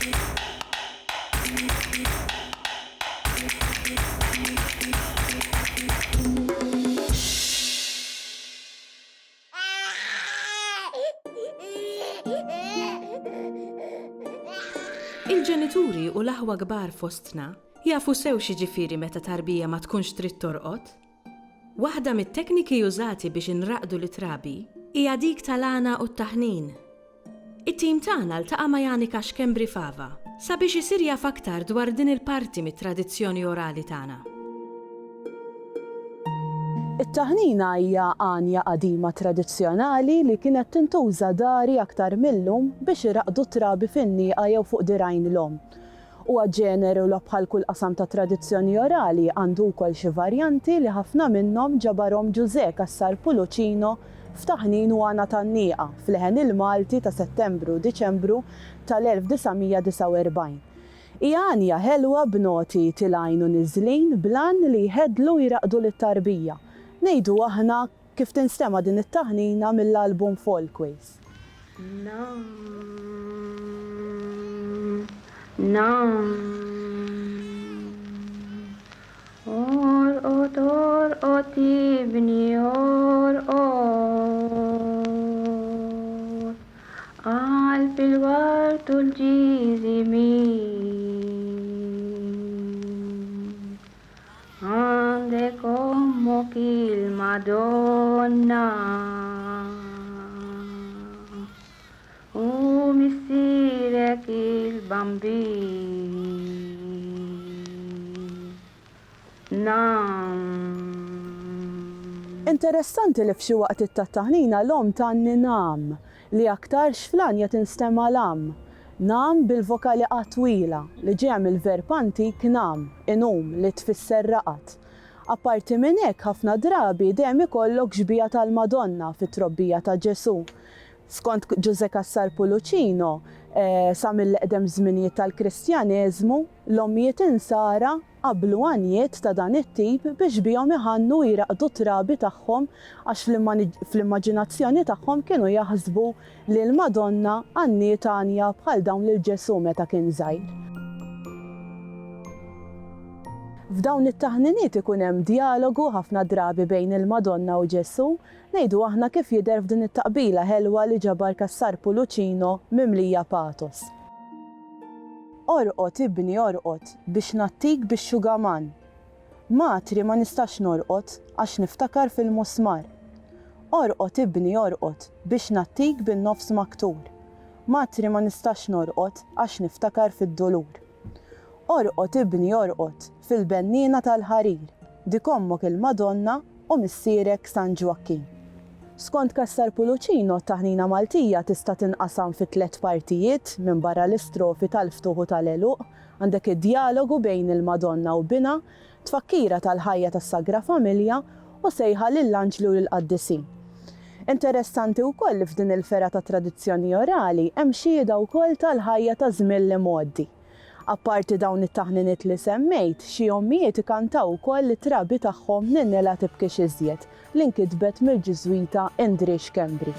Il-ġenituri u l-aħwa kbar fostna jafu sew xiġifieri meta tarbija ma tkunx trid torqod. Waħda mit-tekniki użati biex inraqdu l-trabi hija dik tal-għana u t-taħnin. It-tim tagħna ltaqa' ma' Janika Xkembri Fava sabiex isir jaf aktar dwar din il-parti mit-tradizzjoni orali tagħna. It-taħnina hija għanja qadima tradizzjonali li kienet tintuża dari aktar millum biex iraqdu trabi fin-nieqa jew fuq dirajn l-om. Huwa ġeneru l bħal kull qasam ta' tradizzjoni orali għandu wkoll xi varjanti li ħafna minnhom ġabarhom Ġużè Kassar Puluċino f'taħnin u għana tan-nieqa fl-ħen il-Malti ta' Settembru-Diċembru tal-1949. Hija għanja ħelwa b'noti tilgħin u niżlin blan li jħeddlu jiraqdu lit-tarbija. Ngħidu aħna kif tinstema din it-taħnina mill-album Folkways. Orqod ibni orqod għal fil-wart u l-ġiżimi għandek ommok il-Madonna u missirek il-Bambin. Interessanti li f'xi waqt it-taħnina l-om tanni nam li aktar xflanja tinstema l-am. Nam bil-vokali twila li ġem il-verb antik nam, inum li tfisser raqat. Apparti minn hekk ħafna drabi dejjem ikollok ġbija tal-Madonna fit-trobbija ta' Ġesu. Skont Ġużè Kassar Puluċino, sa mill-eqdem żminijiet tal-Kristjaneżmu, l-ommijiet insara qablu għanijiet ta' dan it-tip biex bihom iħannu jiraqdu trabi tagħhom għax fl-immaġinazzjoni tagħhom kienu jaħsbu li l-Madonna għanniet għanja bħal dawn lil Ġesu meta kien żgħir. F'dawn it-taħniniet ikun hemm dialogu ħafna drabi bejn il-Madonna u Ġesu, ngħidu aħna kif jidher f'din it-taqbila ħelwa li ġabar Kassar Puluċino mimlija patos. Orqod ibni orqod biex nattik bix-xugaman. Matri ma nistax norqod għax niftakar fil-musmar. Orqod ibni orqod biex nattik bin-nofs maktur. Matri ma nistax norqod għax niftakar fid-dolur. Orqod ibni orqod fil-bennina tal-ħarir, dik ommok il-Madonna u missierek San Ġwakin. Skont Kassar Puluċino t-taħnina Maltija tista' tinqasam fi 3 partijiet minn barra l-istrofi tal-ftuħ u tal-għeluq, għandek id-dialogu bejn il-Madonna u Bina, tfakkira tal-ħajja tas-Sagra Familja u sejħa lill-Anġlu u lill-Qaddisin. Interessanti wkoll f'din il-fera ta' tradizzjoni orali hemm xhieda wkoll tal-ħajja ta' żmien li mgħoddi. Apparti dawn it-taħniniet li semmejt, xi ommijiet ikantaw ukoll it-trabi tagħhom Ninnela tibkix iżjed li nkitbet mill-Ġiżwita Indri Xkembri.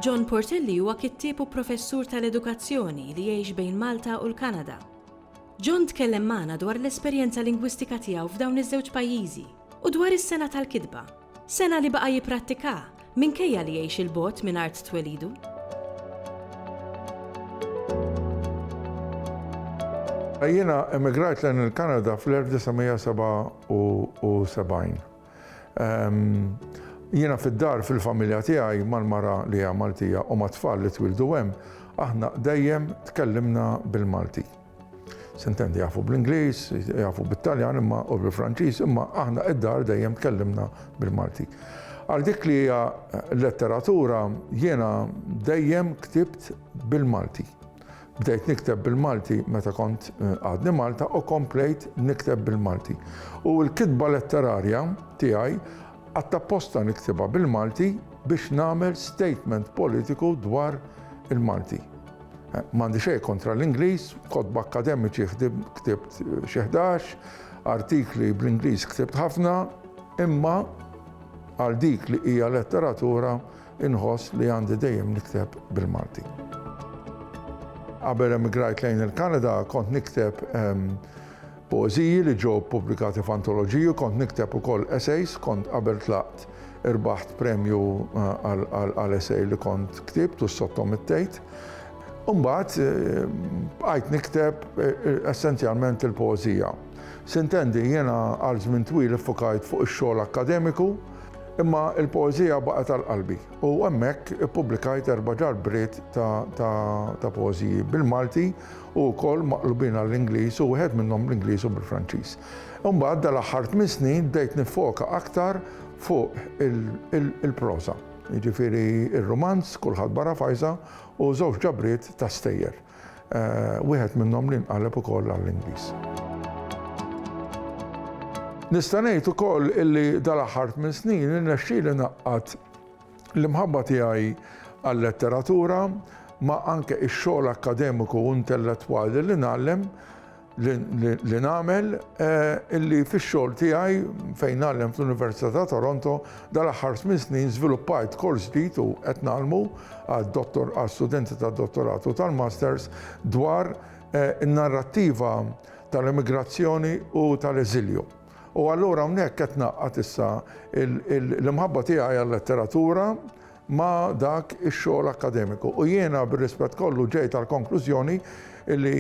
John Portelli huwa kittieb u professur tal-edukazzjoni li jgħix bejn Malta u l-Kanada. John tkellem magħna dwar l-esperjenza lingwistika tiegħu f'dawn iż-żewġ pajjiżi u dwar is-sena tal-kitba, sena li baqa' jipprattika minkejja li jgħix il-bogħod mingħajr twelidu. Jiena emigrajt lejn il-Kanada fl-1977. Jiena fid-dar fil-familja tiegħi mal-mara li hija Maltija u mat-tfal li twildu hemm, aħna dejjem tkellimna bil-Malti. Sintendi jafu bl-Ingliż, jafu bit-Taljan imma u bil-Franċiż, imma aħna id-dar dejjem tkellimna bil-Malti. Għal dik li hija letteratura jiena dejjem ktibt bil-Malti. Bdejt nikteb bil-Malti meta kont għadni Malta u komplejt nikteb bil-Malti. U l-kitba letterarja tiegħi għattapposta niktibha bil-Malti biex nagħmel statement politiku dwar il-Malti. M'għandi xejn kontra l-Ingliż, kotba akademiċi ktibt xi 11, artikli bl-Ingliż ktibt ħafna, imma għal dik li hija letteratura inħoss li għandi dejjem nikteb bil-Malti. Qabel emigrajt lejn il-Kanada kont nikteb poeżiji li ġew pubblikati f'antoloġiju, kont nikteb ukoll essays, kont qabel tlaqt irbaħt premju għal essay li kont ktibt u sottomettejt. Mbagħad bqajt nikteb essenzjalment il-poeżija. Sintendi jiena għal żmien twil iffokajt fuq ix-xogħol akademiku, imma il-poeżija baqgħet għal-qalbi u hemmhekk ippubblikajt 4 ġarbriet ta' poeżiji bil-Malti u wkoll maqlubin għall-Ingliż u wieħed minnhom l-Ingliż u bil-Franċiż. Imbagħad dal-aħħar 8 snin bdejt nifoka aktar fuq il-prosa. Jiġifieri ir-romanz, Kulħadd barra fajża u żewġ ġabriet ta' stejjer. Wieħed minnhom li nqaleb ukoll għall-Ingliż. Nista' ngħid ukoll illi dal-aħħar 8 snin irnexxieli naqqad l-imħabba tiegħi għal-letteratura ma anke x-xogħol akademiku u intellettwali li nagħlem li nagħmel illi fix-xogħol tiegħi fejn nagħlem fl-Università ta' Toronto dal-aħħar 8 snin żviluppajt kors ġdid u qed nagħmlu għal-studenti tad-dottorat u tal-masters dwar in-narrattiva tal-immigrazzjoni u tal-eżilju. U allura hawnhekk qed naqqad issa l-imħabba tiegħi għal-letteratura ma' dak ix-xogħol akademiku. U jiena bir-rispett kollu ġejt għall-konklużjoni li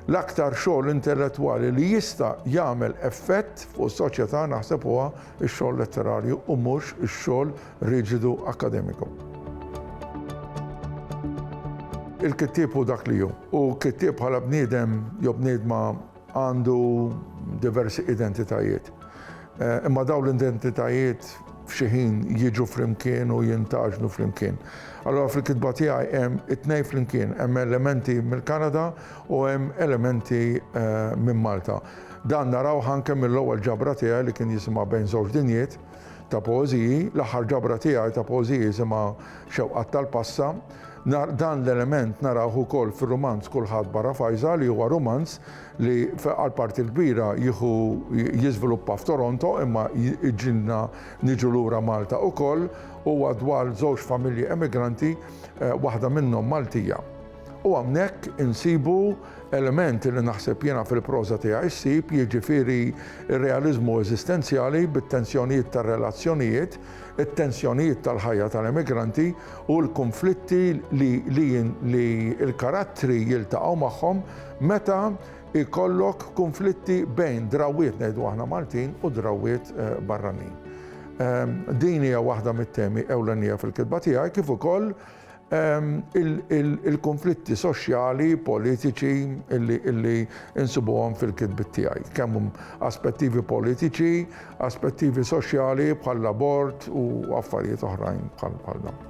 l-aktar xogħol intellettwali li jista' jagħmel effett fuq is-soċjetà naħseb huwa x-xogħol letterarju u mhux ix-xogħol riġidu akademiku. Il-kittieb hu dak li hu. U kittieb bħala bniedem jew bniedma għandu diversi identitajiet. Imma dawn l-identitajiet f'xi ħin jiġu flimkien u jintaġnu flimkien. Allora fil-kitba tiegħi hemm it-tnejn flimkien, hemm elementi mill-Kanada u hemm elementi minn Malta. Dan narawh anke mill-ewwel ġabra tiegħi li kien jisimha Bejn żewġ dinjiet ta' poeżiji, l-aħħar ġabra tiegħi ta' poeżiji jisimha Xewqat tal-Passa. Dan l-element narawh ukoll fir-romanz Kulħadd barra fajża li huwa romanz li għal parti l-kbira jiżviluppa f'Toronto imma jiġilna niġu lura Malta ukoll huwa dwar żewġ familji emigranti waħda minnhom Maltija. U hawnhekk insibu elementi li naħseb jiena fil-proża tiegħi ssib jiġifieri r-realiżmu eżistenzjali bit-tensjonijiet tar-relazzjonijiet, it-tensjonijiet tal-ħajja tal-immigranti u l-konflitti li l-karattri jiltaqgħu magħhom meta ikollok konflitti bejn drawwiet ngħidu aħna Maltin u drawwiet barranin. Din hija waħda mit-temi ewlenija fil-kitba tiegħi kif ukoll il-konflitti soċjali, politiċi illi insibuhom fil-kitbit tiegħi. Kemm aspettivi politiċi, aspettivi soċjali bħall-abort u affarijiet oħrajn bħal dan.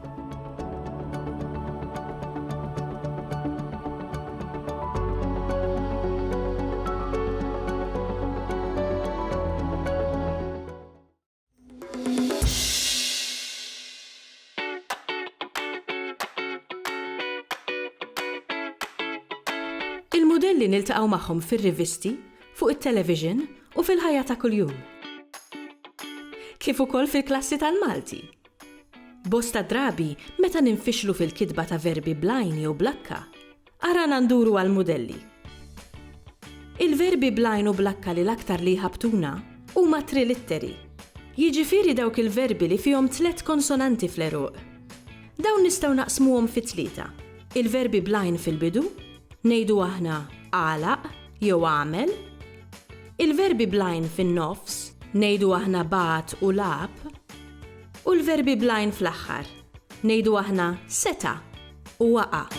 Il-modelli niltaqgħu magħhom fir-rivisti, fuq it-television u fil-ħajja ta' kuljum. Kif ukoll fil-klassi tal-Malti. Bosta drabi meta ninfixlu fil-kitba ta' verbi blajni u blakka, arana nduru għal-modelli. Il-verbi blajn u blakka li l-aktar li ħabtuna huma trilitteri. Jiġifieri dawk il-verbi li fihom 3 konsonanti fl-eruq. Dawn nistgħu naqsmuhom fi 3. Il-verbi blajn fil-bidu, ngħidu aħna għalaq jew għamel. Il-verbi blajn fin-nofs, ngħidu aħna bat u lab. U l-verbi blajn fl-aħħar, ngħidu aħna seta u waqa'.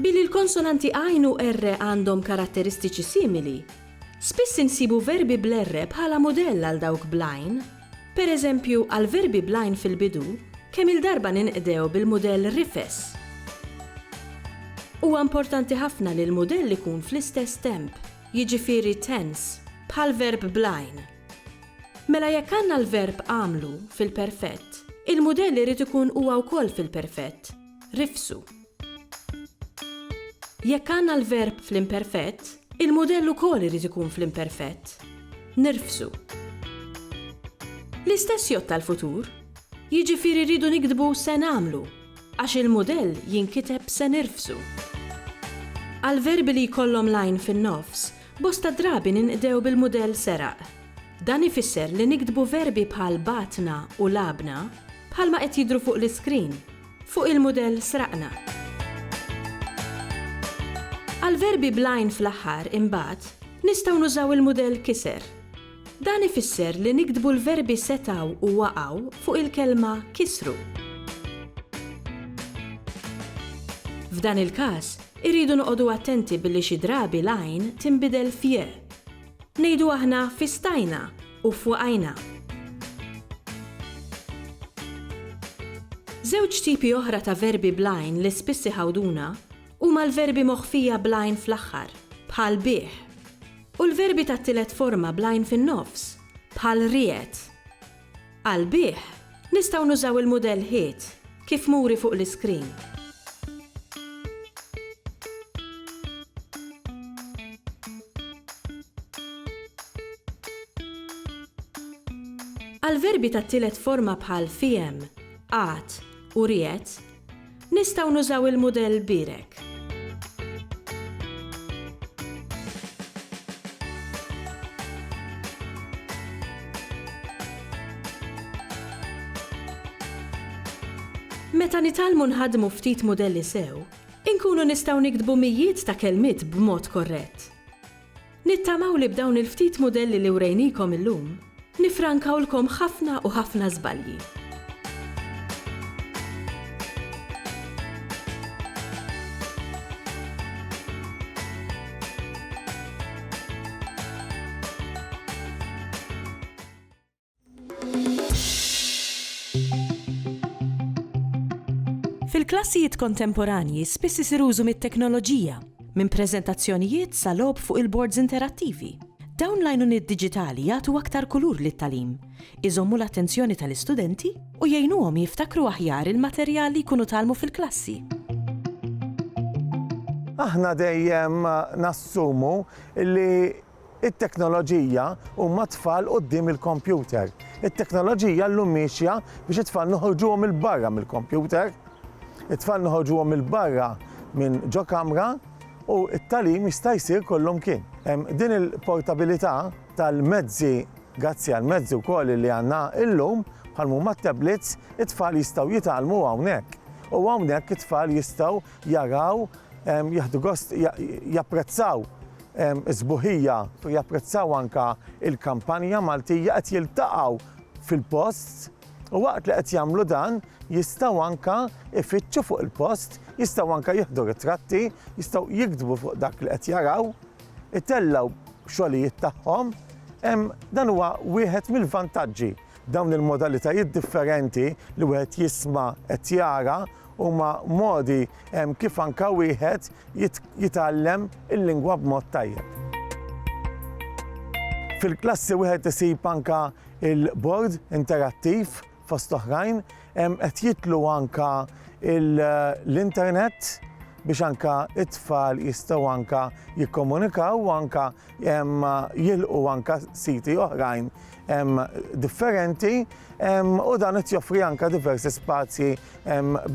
Billi l-konsonanti għajn u R għandhom karatteristiċi simili, spiss insibu verbi bl-R bħala modell għal dawk blajn. Per eżempju, għal verbi blajn fil-bidu, kemm il-darba ninqdew bil-modell rifes. Huwa importanti ħafna li l-modell ikun fl-istess temp, jiġifieri tense, bħal verb blajn. Mela jekk għandna l-verb għamlu fil-perfett, il-modell irid ikun huwa wkoll fil-perfett, rifsu. Jekk għandna l-verb fl-imperfett, il-modell ukoll irid ikun fl-imperfett. Nirfsu. L-istess jgħod tal-futur, jiġifieri rridu nikdbu se nagħmlu, għax il-modell jinkiteb se nirfsu. Għal-verbi li jkollhom line fin-nofs, bosta drabi ninqdew bil-modell seraq. Dan ifisser li nikdbu verbi bħal batna u labna bħalma qed jidhru fuq l-iskrin, fuq il-modell sraqna. Għal-verbi b'line fl-aħħar imbagħad nistgħu nużaw il-modell kiser. Dan ifisser li nikdbu l-verbi setaw u waqgħu fuq il-kelma kisru. F'dan il-każ, irridu noqogħdu attenti billi xi drabi line tinbidel f'je. Ngħidu aħna fistajna u fwaqajna. Żewġ tipi oħra ta' verbi b'line li spiss iħawduna huma l-verbi moħħfija b'line fl-aħħar, bħal bih, u l-verbi tat-tielet forma b'line fin-nofs, bħal ried. Għal bih nistgħu nużaw il-mudell ħiet kif muri fuq l-iskrin. Għal-verbi tat-tielet forma bħal fiem, għat u ried, nistgħu nużaw il-mudell birek. Meta nitalmu nħadmu ftit modelli sew, inkunu nistgħu nikdbu mijiet ta' kelmiet b'mod korrett. Nittamaw li b'dawn il-ftit modelli li wrejnikom illum, nifrankawlkom ħafna u ħafna żbalji. Fil-klassijiet kontemporanji spiss isir użu mit-teknoloġija, minn preżentazzjonijiet sa logħob fuq il-boards interattivi. Dawn l-għajnuniet diġitali jagħtu aktar kulur lit-tagħlim, iżommu l-attenzjoni tal-istudenti u jgħinuhom jiftakru aħjar il-materjal li jkunu talmu fil-klassi. Aħna dejjem nassumu li it-teknoloġija huma tfal quddiem il-kompjuter. It-teknoloġija llum mixja biex it-tfal noħorġuhom il-barra mill-kompjuter, it-tfal noħorġuhom il-barra minn ġo kamra u t-tagħlim jista' jsir kollhom kien. Din il-portabilità tal-mezzi, grazzi għal mezzi wkoll li għandna illum bħal huma t-tablets, it-tfal jistgħu jitgħallmu hawnhekk. U hawnhekk it-tfal jistgħu jaraw, jaħdu gost, japprezzaw żbuħija, japprezzaw anke il-kampanja Maltija qed jiltaqgħu fil-post u waqt li qed jagħmlu dan jistgħu anke ifittxu fuq il-post, jistgħu anke jieħdu ritratti, jistgħu jiktbu fuq dak li qed jaraw, itellgħu xogħlijiet tagħhom. Dan huwa wieħed mill-vantaġġi. Dawn il-modalitajiet differenti li wieħed jisma' qed jara huma modi kif anke wieħed jitgħallem il-lingwa b'mod tajjeb. Fil-klassi wieħed isib anke il-board interattiv fost oħrajn, qed jitlu anke l-internet biex anke it-tfal jistgħu anke jikkomunikaw u anke jilqu anke siti oħrajn differenti u dan qed joffri anke diversi spazji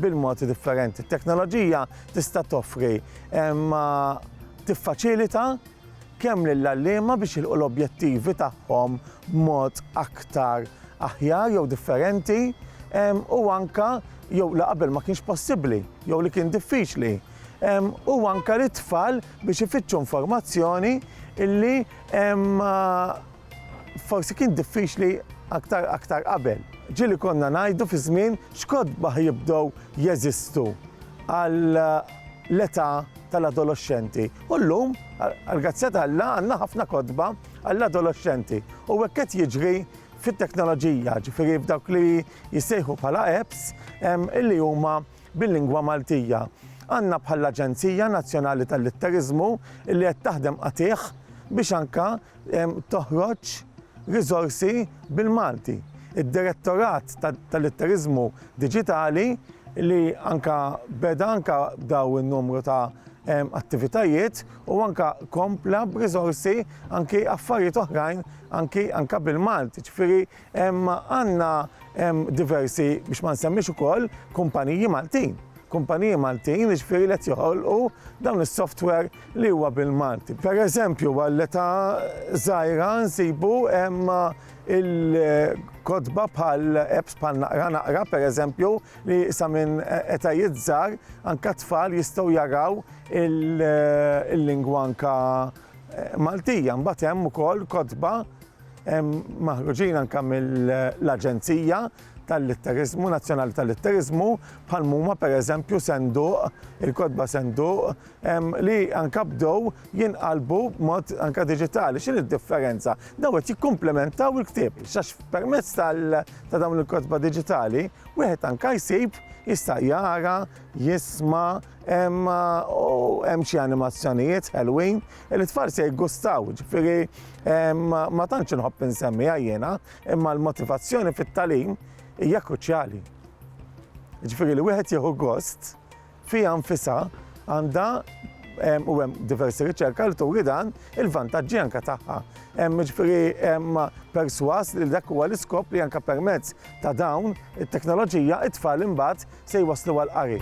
bil-modi differenti. It-teknoloġija tista' toffri tiffaċilita kemm lill-għalliema biex jilqu l-objettivi tagħhom b'mod aktar aħjar jew differenti u anke jew li qabel ma kienx possibbli jew li kien diffiċli. U anke l-tfal biex ifittxu informazzjoni illi forsi kien diffiċli aktar qabel. Ġieli konna ngħidu fi żmien x'kodba jibdew jeżistu għall-età tal-adolescenti. U llum għall-grazzja tal-Alla għandna ħafna kodba għall-adolescenti. U hekk qed jiġri fit-teknoloġija, ġifieri f'dawk li jissejħu bħala apps illi huma bil-lingwa Maltija. Għandna bħall-Aġenzija Nazzjonali tal-Litterizmu illi qed taħdem qatih biex anke toħroġ riżorsi bil-Malti. Id-Direttorat tal-Litterizmu Diġitali li anke beda anke daw in-numru ta' attivitajiet u anka kompla b'riżorsi anki affarijiet oħrajn anka bil-Malti. Ġifieri għandna diversi biex ma nsemmix ukoll kumpaniji Maltin. Kumpaniji Maltin ġifieri li qed joħolqu dawn is-software li huwa bil-Malti. Pereżempju għall-età żgħira nsibu il-kodba bħal apps bħal naqra pereżempju li sa minn etajiet żgħar anke tfal jistgħu jaraw il-lingwa anke Maltija. Mbagħad hemm ukoll kodba maħruġin anke mill-Aġenzija tal-Litterizmu, Nazzjonali tal-Litterizmu, bħal huma pereżempju senduq, il-kodba senduq li anke bdew jinqalbu b'mod anke diġitali. X'in id-differenza? Daw qed jikkumplementaw il-ktieb. Għax permezz ta' dawn il-kodba diġitali, wieħed anke jsib jista' jara, jisma' hemm xi animazzjonijiet ħelwin li tfal se jgustaw. Ġifieri ma tantx inħobb insemmiha jiena, imma l-motivazzjoni fit-tagħlim hija kruċjali. Ġifieri li wieħed jieħu gost fiha nfisha għandha u hemm diversi riċerka li turi dan il-vantaġġi anke tagħha. Ġifieri hemm perswas li dak huwa l-iskop li anke permezz ta' dawn it-teknoloġija it-tfal imbagħad se jwasslu għal qari.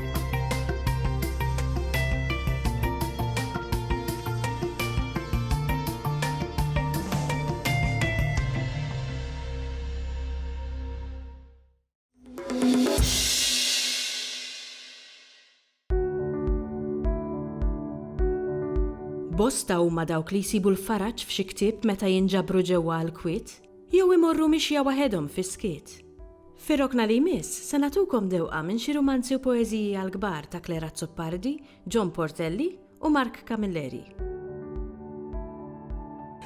Bosta huma dawk li jsibu l-faraġġ f'xi ktieb meta jinġabru ġewwa l-kwiet, jew imorru mixja waħedhom fis-skiet. Fir-rokna li jmiss se nagħtukom dewqa minn xi romanzi u poeżiji għall-kbar ta' Clara Zoppardi, John Portelli u Mark Camilleri.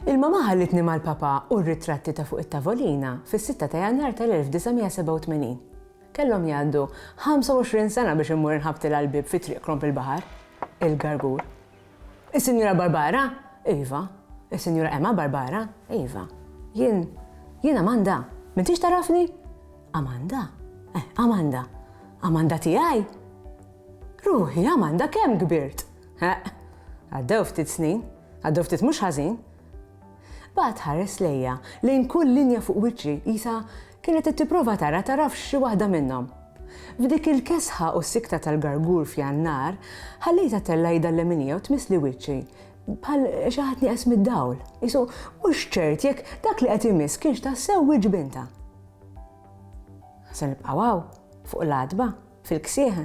Il-mama ħallitni mal-papa u r-ritratti ta' fuq it-tavolina fis-6 ta' Jannar tal-1987. Kellhom jgħaddu 25 sena biex immur inħabt il-qalbib fi triq krom il-baħar, il-Gargur. Is-Sinjura Barbara? Iva. Is-Sinjura Emma Barbara? Iva. Jien Amanda. M'intix tarafni? Amanda? Amanda. Amanda tiegħi? Ruħi, Amanda kemm kbirt? Għaddew ftit snin, għaddew ftit mhux ħażin. Bagħad ħares lejja lejn kull linja fuq wiċċi qisha kienet qed tipprova taraf xi waħda minnhom. F'dik il-kesħa u s-sikta tal-Gargur f'Jannar, ħallejta tellajda l-leminija u tmisli wiċċi bħal xi ħadd nieqes mid-dawl. Isu mhux ċert jekk dak li qed imiss kienx tassew wiġbinta. Se nibqgħu fuq l-għadba fil-ksieħ.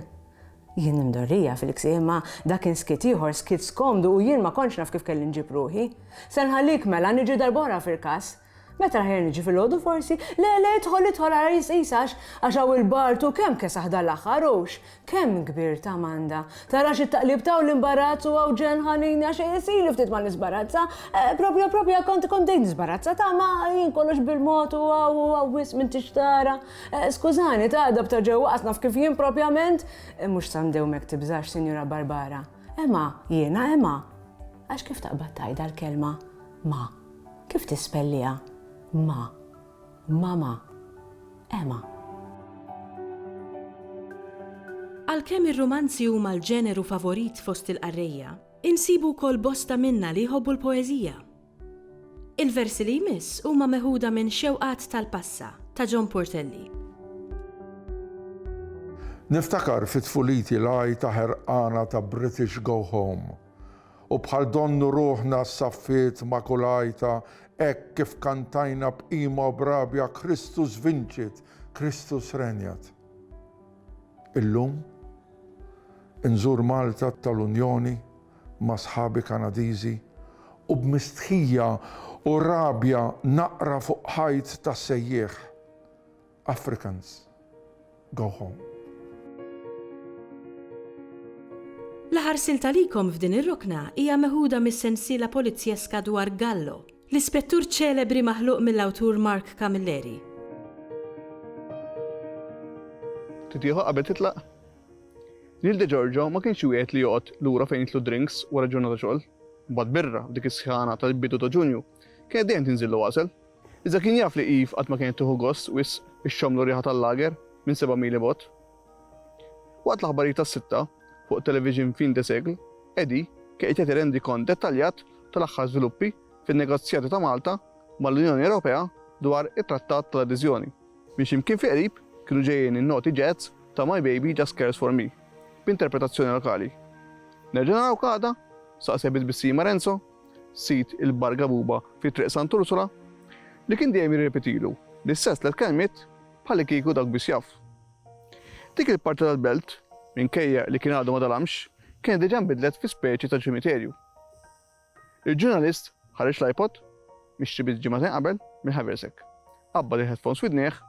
Jien imdorrija fil-ksieħ ma dak kien skit ieħor skit skomdu u jien ma kontx naf kif kelli nġib ruħi. Se nħallik mela niġi darbora fil-każ. Meta ħer niġi fil-ħodu forsi, le tħolli għara jisax għax hawn il-bartu kemm kesaħ dal-aħħar hux, kemm kbir ta' Amanda. Tarax it-taqlib ta' l-imbarazzu għaw ġen ħanini għax jisili ftit ma nisbarazza, propja kont dejn nisbarazza ta' ma jien kollox bil-motu għaw wis minn tixtara. Skużani ta' adab ta' ġewwa qasnaf kif jien propjament, mhux sandew mek tibżax, Sinjura Barbara. Emma, jiena Emma. Għax kif taqbad tajda l-kelma ma? Kif tispellija? Ma, mama, Emma. Għalkemm ir-romanzi huma l-ġeneru favorit fost il-qarrejja, insibu wkoll bosta minna li jħobbu l-poeżija. Il-versi li jmiss huma meħuda minn Xewqat tal-Passa ta' John Portelli. Niftakar fit-tfuliti laj ta' ħerqana ta' British Go Home u bħal donnu ruħna s-saffiet makulajta ek kif kantajna b'qima u brabja Kristus vincit, Kristus renjat. Illum, inżur Malta tal-Unjoni ma' sħabi Kanadiżi u b'mistħija u rabja naqra fuq ħajt ta' sejjieħ. Africans, go home. L-aħar silta likom f'din ir-rokna hija meħuda mis-sensiela polizjeska dwar Gallo, l-ispettur ċelebri maħluq mill-awtur Mark Camilleri. Titieħu qabel titlaq? Neil DeGiorgio ma kienx wieħed li joqgħod lura fejn jitlu drinks wara ġurnata xogħol. Mbagħad birra f'dik is-sħana tal-bidu ta' Ġunju kien dejjem tinżillu wasel. Iżda kien jaf li Eve qatt ma kienet tieħu gost wis ix-xomlu riħa tal-lager minn 7 mili bot. Waqt l-aħbarijiet tas-sitta fuq television fin de segl, Edi kien qed rendi kont dettaljat tal-aħħar żviluppi fin-negozjati ta' Malta mal-Unjoni Ewropea dwar it-Trattat tal-Adeżjoni. Biex imkien fi qrib kienu ġejjin in-noti jazz ta' My Baby Just Cares For Me b'interpretazzjoni lokali. Nerġa' naraw kada saqsebit bis-Sima Renzo, sit il-Bar Gabuba fi triq Sant'Ursula li kien dejjem jirrepetilu li s-sess l-kelmiet bħalli kieku dak biss jaf. Dik il-parti tal-belt minkejja li kien għadu ma dalamx kien diġà nbidlet fi speċi ta' ċimiterju. Il-ġurnalist ħareġ l-iPod mixtri ġimagħtejn qabel minn Haversek. Qabba il-headphones widnieħ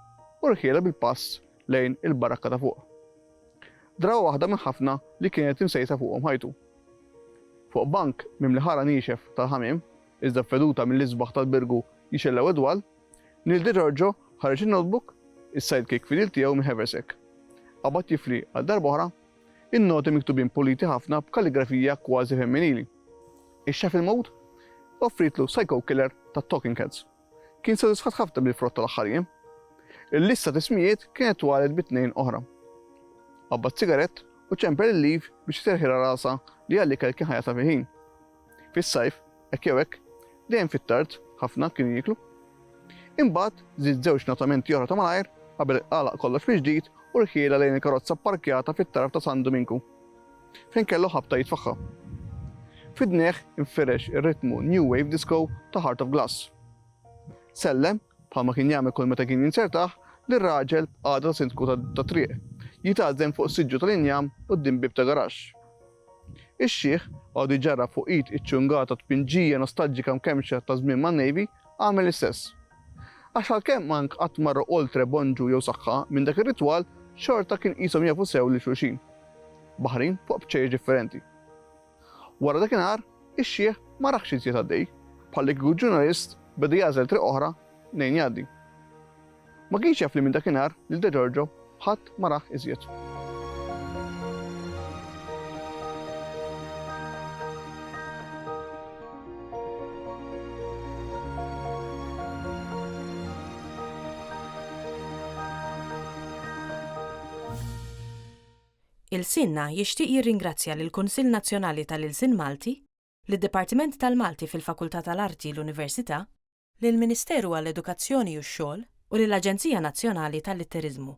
u rħiela bil-pass lejn il-barakka ta' fuq. Drawa waħda minn ħafna li kienet imsejsa fuqhom ħajtu. Fuq bank mimli ħara nixef tal-ħamim, iżda feduta mill-isbaħ tal-birgu jixella wedwal, Neil DeGiorgio ħareġ il-notebook, is-sidekick fidil tiegħu minn Haversek. Qabad jifli għal darba oħra, in-noti miktubin puliti ħafna b'kalligrafija kważi femminili. Ix-xef il-mod offritlu Psycho Killer ta' Talking Heads. Kien sodisfat ħafna bil-frott tal-aħħariem. Il-lista tismijiet kienet twalet bit-tnejn oħra. Qabad sigarett u ċemper il-liv biex terħira rasa li għalli kien ħajata fiħin. Fis-sajf, hekk jew hekk, dejjem fit-tard ħafna kienu jiklu. Imbagħad żied żewġ notamenti oħra ta' malajr qabel qalaq kollox mill-ġdid u rħiela lejn il-karozza parkjata fit-taraf ta' San Dominku fejn kellu ħabta jitfaħħa. Fid-dnieħ infirex ir-ritmu New Wave Disco ta' Heart of Glass. Sellem, bħalma kien jagħmel kull meta kien jinsertaħ, li r-raġel għada ta' sindku ta' triq, jitgħażem fuq siġġu tal-injam quddiem bib ta' garaxx. Ix-xieħ għadu jġarra fuq id iċċungata tpinġija nostalġika mkemxa ta' żmien man-Navy għamel l-istess. Għax għalkemm mank qatt marru oltre bonġu jew saħħa minn dak ir-ritwal xorta kien qishom jafu sew lil xulxin. Baħrin fuq bċejjeż differenti. Wara dakinhar, ix-xieħ ma raħx iżjed għaddej, bħalli kieku ġurnalist beda jażel triq oħra nejn jgħaddi. Ma kienx jaf li minn dakinhar lil DeGiorgio ħadd ma raħ iżjed. Il-Sinna jixtieq jirringrazzja lill-Kunsill Nazzjonali tal-Ilsien Malti, lid-Dipartiment tal-Malti fil-Fakultà tal-Arti l-Università, lill-Ministeru għall-Edukazzjoni u x-Xogħol u lill-Aġenzija Nazzjonali tal-Litteriżmu.